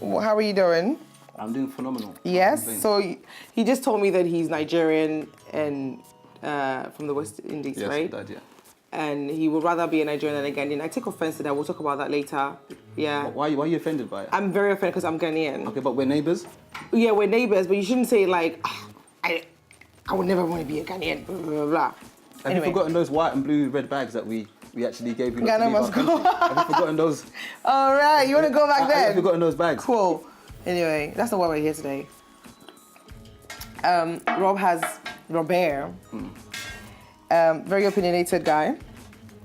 How are you doing? I'm doing phenomenal. Yes. So he just told me that he's Nigerian and from the West Indies, right? Yes, yeah. And he would rather be a Nigerian than a Ghanaian. I take offense to that. We'll talk about that later. Yeah. Why are you offended by it? I'm very offended because I'm Ghanaian. Okay, but we're neighbours? Yeah, we're neighbours, but you shouldn't say like, I would never want to be a Ghanaian, blah, blah, blah. Have you forgotten those white and blue red bags that we actually gave you? Ghana must go. Have you forgotten those? All right, you want to go back then? Have you forgotten those bags? Cool. Anyway, that's not why we're here today. Robert, very opinionated guy.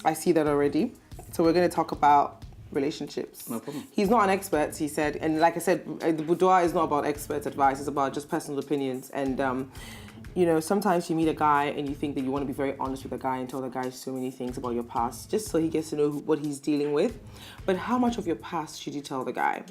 I see that already. So we're going to talk about relationships. No problem. He's not an expert, he said. And like I said, the Boudoir is not about expert advice. It's about just personal opinions. And, you know, sometimes you meet a guy and you think that you want to be very honest with the guy and tell the guy so many things about your past, just so he gets to know what he's dealing with. But how much of your past should you tell the guy?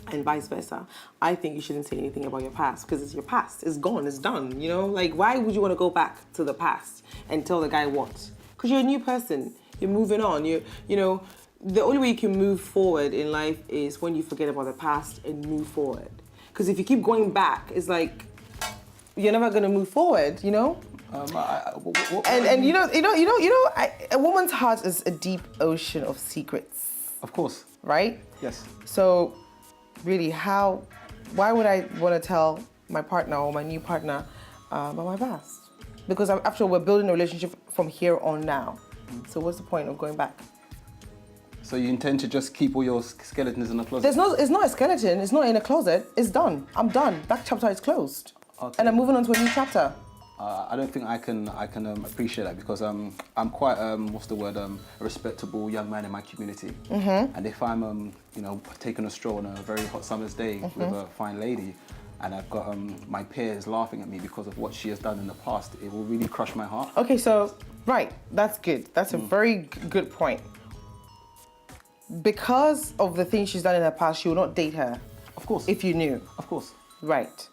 And vice versa. I think you shouldn't say anything about your past because it's your past. It's gone. It's done. You know, like why would you want to go back to the past and tell the guy what? Because you're a new person. You're moving on. You know, the only way you can move forward in life is when you forget about the past and move forward. Because if you keep going back, it's like you're never gonna move forward. You know. And you know, a woman's heart is a deep ocean of secrets. Of course. Right. Yes. So. Really, why would I want to tell my partner or my new partner about my past? Because after all, we're building a relationship from here on now. So what's the point of going back? So you intend to just keep all your skeletons in a closet? It's not a skeleton. It's not in a closet. It's done. I'm done. That chapter is closed. Okay. And I'm moving on to a new chapter. I don't think I can appreciate that because I'm quite a respectable young man in my community. Mm-hmm. And if I'm taking a stroll on a very hot summer's day with a fine lady, and I've got my peers laughing at me because of what she has done in the past, it will really crush my heart. Okay, so right, that's good. That's a very good point. Because of the things she's done in her past, you will not date her. Of course. If you knew. Of course. Right.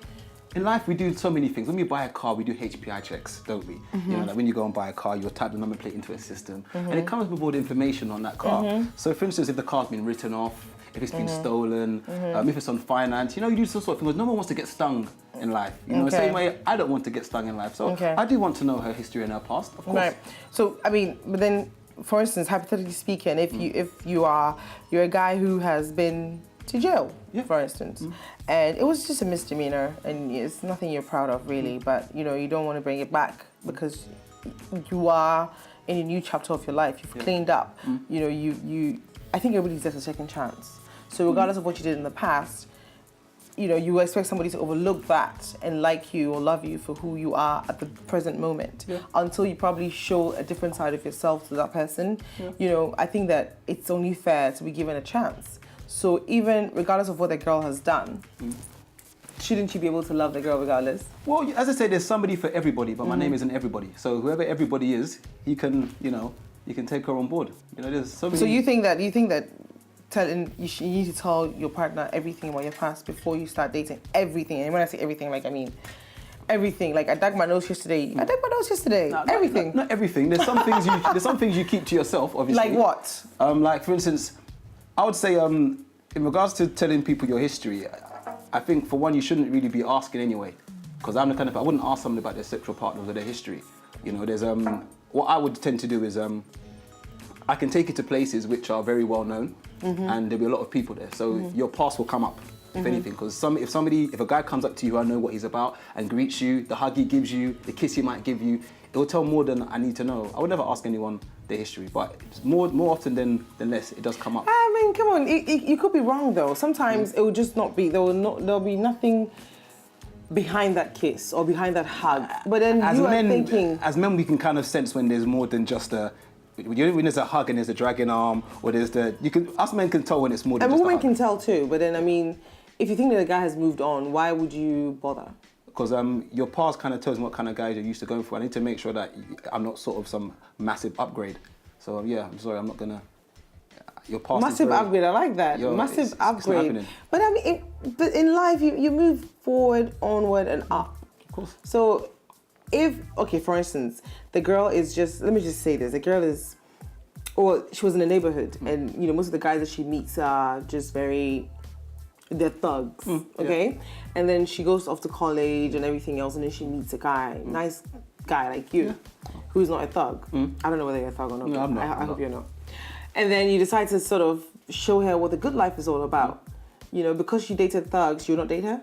In life, we do so many things. When we buy a car, we do HPI checks, don't we? You know, like when you go and buy a car, you'll type the number plate into a system, and it comes with all the information on that car. So, for instance, if the car's been written off, if it's been stolen, if it's on finance, you do some sort of things. No one wants to get stung in life. You know, the same way I don't want to get stung in life. So, I do want to know her history and her past, of course. Right. So, I mean, but then, for instance, hypothetically speaking, if you're a guy who has been to jail, for instance, and it was just a misdemeanor, and it's nothing you're proud of really, but you don't want to bring it back because you are in a new chapter of your life. You've cleaned up. I think everybody deserves a second chance. So regardless of what you did in the past, you expect somebody to overlook that and like you or love you for who you are at the present moment until you probably show a different side of yourself to that person. I think that it's only fair to be given a chance. So even regardless of what the girl has done, shouldn't you be able to love the girl regardless? Well, as I said, there's somebody for everybody, but my name isn't everybody. So whoever everybody is, you can take her on board. There's so many. So you think that you need to tell your partner everything about your past before you start dating? Everything. And when I say everything, I mean everything. Like I dug my nose yesterday. No, everything. Not everything. There's some things you keep to yourself, obviously. Like what? Like for instance, I would say in regards to telling people your history, I think for one you shouldn't really be asking anyway, because I'm the kind of I wouldn't ask somebody about their sexual partners or their history. There's what I would tend to do is I can take you to places which are very well known, and there'll be a lot of people there. So your past will come up, if anything, because if a guy comes up to you, I know what he's about, and greets you, the hug he gives you, the kiss he might give you, it will tell more than I need to know. I would never ask anyone their history, but more often than less, it does come up. I mean, come on, you could be wrong though. Sometimes it will just not be. There'll be nothing behind that kiss or behind that hug. But then as men, we can kind of sense when there's more than just when there's a hug and there's a dragging arm, or us men can tell when it's more than just a hug. And women can tell too. But then I mean, if you think that the guy has moved on, why would you bother? Because your past kind of tells me what kind of guys you're used to going for. I need to make sure that I'm not sort of some massive upgrade. So I'm sorry, I'm not gonna. Your past massive upgrade. I like that. Massive upgrade. It's but I mean, but in life, you move forward, onward, and up. Of course. So, for instance, the girl is let me just say this. The girl is, she was in a neighborhood, and most of the guys that she meets are just very they're thugs, okay? And then she goes off to college and everything else, and then she meets a guy, nice guy like you, who's not a thug. I don't know whether you're a thug or not. No, I'm not. I hope you're not. And then you decide to sort of show her what the good life is all about. You know, because she dated thugs, you'll not date her?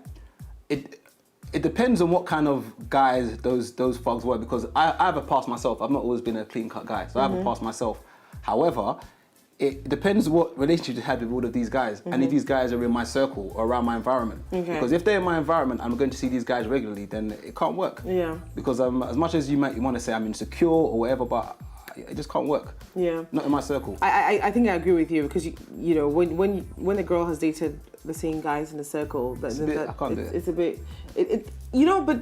It depends on what kind of guys those thugs were, because I have a past myself. I've not always been a clean-cut guy, so I have a past myself. However, it depends what relationship you had with all of these guys, and if these guys are in my circle or around my environment. Because if they're in my environment, I'm going to see these guys regularly, then it can't work. Yeah. Because as much as you might want to say I'm insecure or whatever, but it just can't work. Yeah. Not in my circle. I think I agree with you, because you know when a girl has dated the same guys in the circle, I can't do it. It's a bit you know, but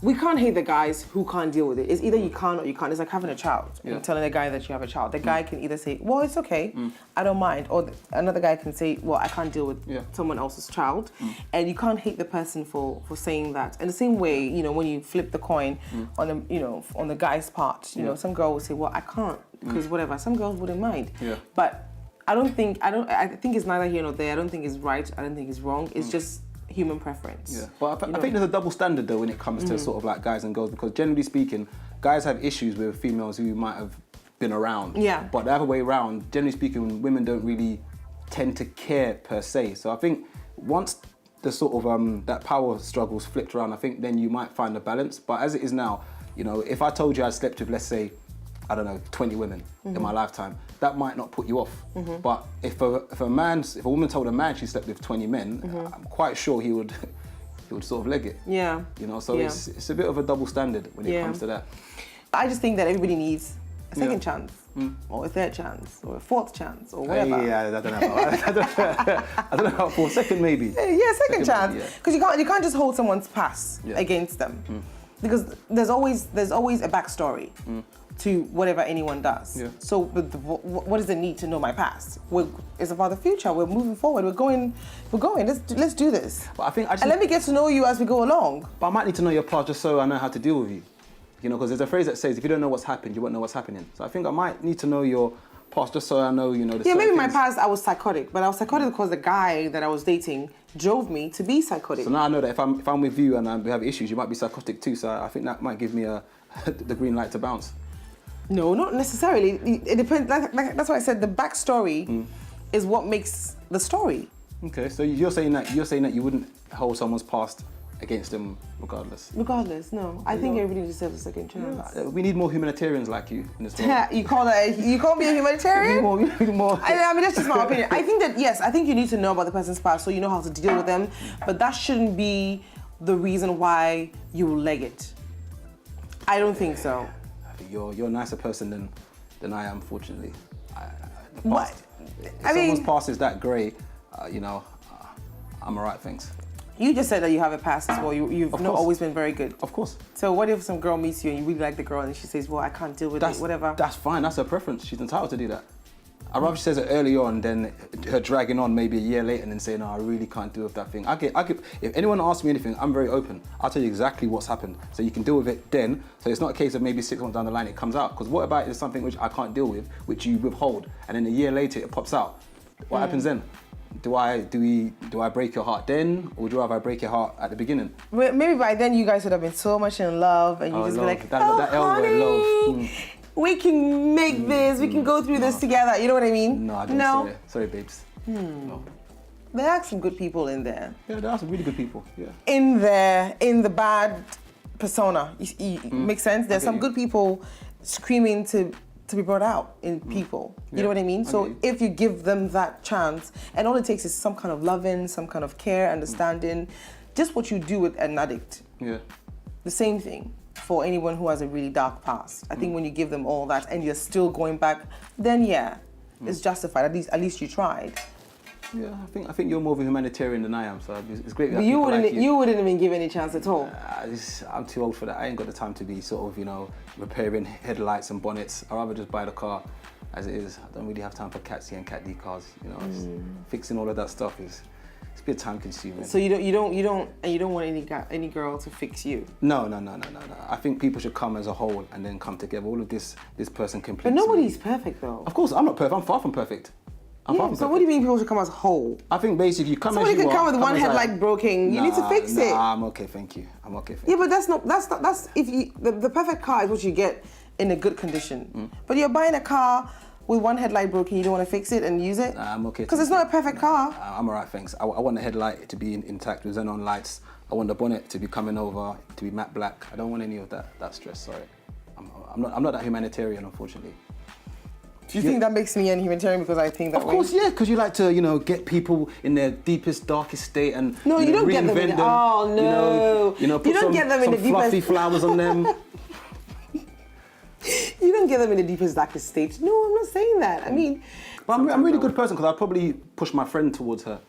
we can't hate the guys who can't deal with it. It's either you can or you can't. It's like having a child and telling a guy that you have a child. The guy can either say, well, it's okay, I don't mind. Or another guy can say, well, I can't deal with someone else's child. And you can't hate the person for saying that. In the same way, you know, when you flip the coin on the, you know, on the guy's part, you know, some girl will say, well, I can't, because whatever. Some girls wouldn't mind. But I think it's neither here nor there. I don't think it's right. I don't think it's wrong. It's just human preference. Yeah, but I think there's a double standard though when it comes to sort of like guys and girls, because generally speaking, guys have issues with females who might have been around. Yeah. But the other way around, generally speaking, women don't really tend to care per se. So I think once the sort of that power struggle's flipped around, I think then you might find a balance. But as it is now, you know, if I told you I slept with, let's say, I don't know, 20 women in my lifetime, that might not put you off. But if a woman told a man she slept with 20 men, I'm quite sure he would sort of leg it. Yeah. You know, so it's a bit of a double standard when it comes to that. I just think that everybody needs a second chance, or a third chance, or a fourth chance, or whatever. Yeah, I don't know. I don't know about for a second maybe. Yeah, second chance. Because you can't just hold someone's past against them, because there's always a backstory to whatever anyone does. Yeah. So what is the need to know my past? It's about the future. We're moving forward. We're going. Let's do this. But I think and let me get to know you as we go along. But I might need to know your past just so I know how to deal with you. You know, because there's a phrase that says if you don't know what's happened, you won't know what's happening. So I think I might need to know your past just so I know, you know, the maybe my past I was psychotic, but I was psychotic because the guy that I was dating drove me to be psychotic. So now I know that if I'm with you and we have issues, you might be psychotic too. So I think that might give me the green light to bounce. No, not necessarily. It depends. That's why I said the backstory is what makes the story. Okay, so you're saying that you wouldn't hold someone's past against them regardless. Regardless, no. I think everybody deserves a second chance. Yeah. We need more humanitarians like you in this world. You call me a humanitarian? We need more. I mean, that's just my opinion. I think that yes, I think you need to know about the person's past so you know how to deal with them. But that shouldn't be the reason why you leg it. I don't think so. You're a nicer person than I am, fortunately. What? If someone's past is that grey, you know, I'm alright, thanks. You just said that you have a past as well. You've not always been very good. Of course. So what if some girl meets you and you really like the girl and she says, well, I can't deal with it, whatever? That's fine. That's her preference. She's entitled to do that. I'd rather she says it early on than her dragging on maybe a year later and then saying, no, I really can't deal with that thing. If anyone asks me anything, I'm very open. I'll tell you exactly what's happened. So you can deal with it then. So it's not a case of maybe 6 months down the line it comes out. Because what about is something which I can't deal with, which you withhold, and then a year later it pops out? What happens then? Do I break your heart then, or would you rather break your heart at the beginning? Maybe by then you guys would have been so much in love, and you just be like, that honey, love. We can make this. We can go through this together. You know what I mean? No, I don't. Sorry, babes. No. There are some good people in there. Yeah, there are some really good people. Yeah. In the bad persona, makes sense. There's some good people screaming to be brought out in people. You know what I mean? So if you give them that chance, and all it takes is some kind of loving, some kind of care, understanding, just what you do with an addict. Yeah. The same thing for anyone who has a really dark past. I think when you give them all that and you're still going back, then it's justified. At least you tried. Yeah, I think you're more of a humanitarian than I am, so it's great. But you wouldn't have been given any chance at all. I'm too old for that. I ain't got the time to be sort of, you know, repairing headlights and bonnets. I'd rather just buy the car as it is. I don't really have time for Cat C and Cat D cars. You know, fixing all of that stuff it's a bit time consuming. So you don't want any girl to fix you. No. I think people should come as a whole and then come together. All of this person completes. But nobody's perfect though. Of course, I'm not perfect. I'm far from perfect. Yeah, so what do you mean people should come as whole? I think basically you come Somebody as you can come are, with one as headlight broken. You need to fix it. I'm okay, thank you. I'm okay, thank Yeah, you. but that's if you the perfect car is what you get in a good condition. But you're buying a car with one headlight broken, you don't want to fix it and use it? I'm okay. Because it's not a perfect car. I'm alright, thanks. I want the headlight to be intact with xenon lights. I want the bonnet to be coming over, to be matte black. I don't want any of that stress, sorry. I'm not that humanitarian, unfortunately. Do you think that makes me a humanitarian because I think that way? Of course, yeah, because you like to, get people in their deepest, darkest state and no, you don't get them in them. Oh no! Put you don't get them in the deepest. Fluffy flowers on them. You don't get them in the deepest, darkest state. No, I'm not saying that. I mean, but I'm a really good person because I'd probably push my friend towards her,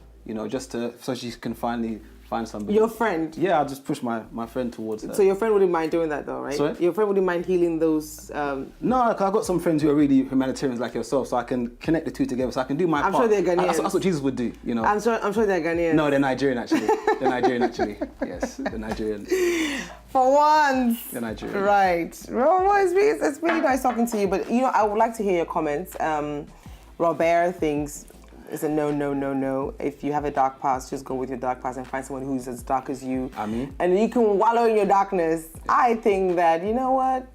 just so she can finally find somebody. Your friend? Yeah, I'll just push my friend towards her. So your friend wouldn't mind doing that though, right? Sorry? Your friend wouldn't mind healing those... No, I've got some friends who are really humanitarians like yourself, so I can connect the two together, so I can do my part. I'm sure they're Ghanaians. That's what Jesus would do, I'm sure they're Ghanaians. No, they're Nigerian actually. They're Nigerian actually. Yes, they're Nigerian. For once. They're Nigerian. Right. Well, it's really nice talking to you, but I would like to hear your comments. Robert thinks it's a no. If you have a dark past, just go with your dark past and find someone who's as dark as you. I mean? And you can wallow in your darkness. I think that, you know what?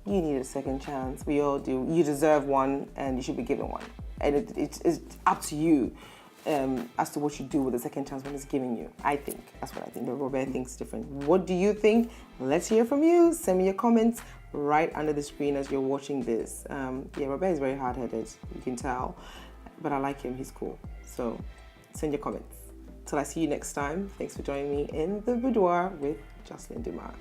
You need a second chance. We all do. You deserve one and you should be given one. And it's up to you as to what you do with the second chance when it's given you. I think. That's what I think. But Robert thinks different. What do you think? Let's hear from you. Send me your comments right under the screen as you're watching this. Robert is very hard-headed. You can tell. But I like him, he's cool. So send your comments. Till I see you next time, thanks for joining me in the Boudoir with Joselyn Dumas.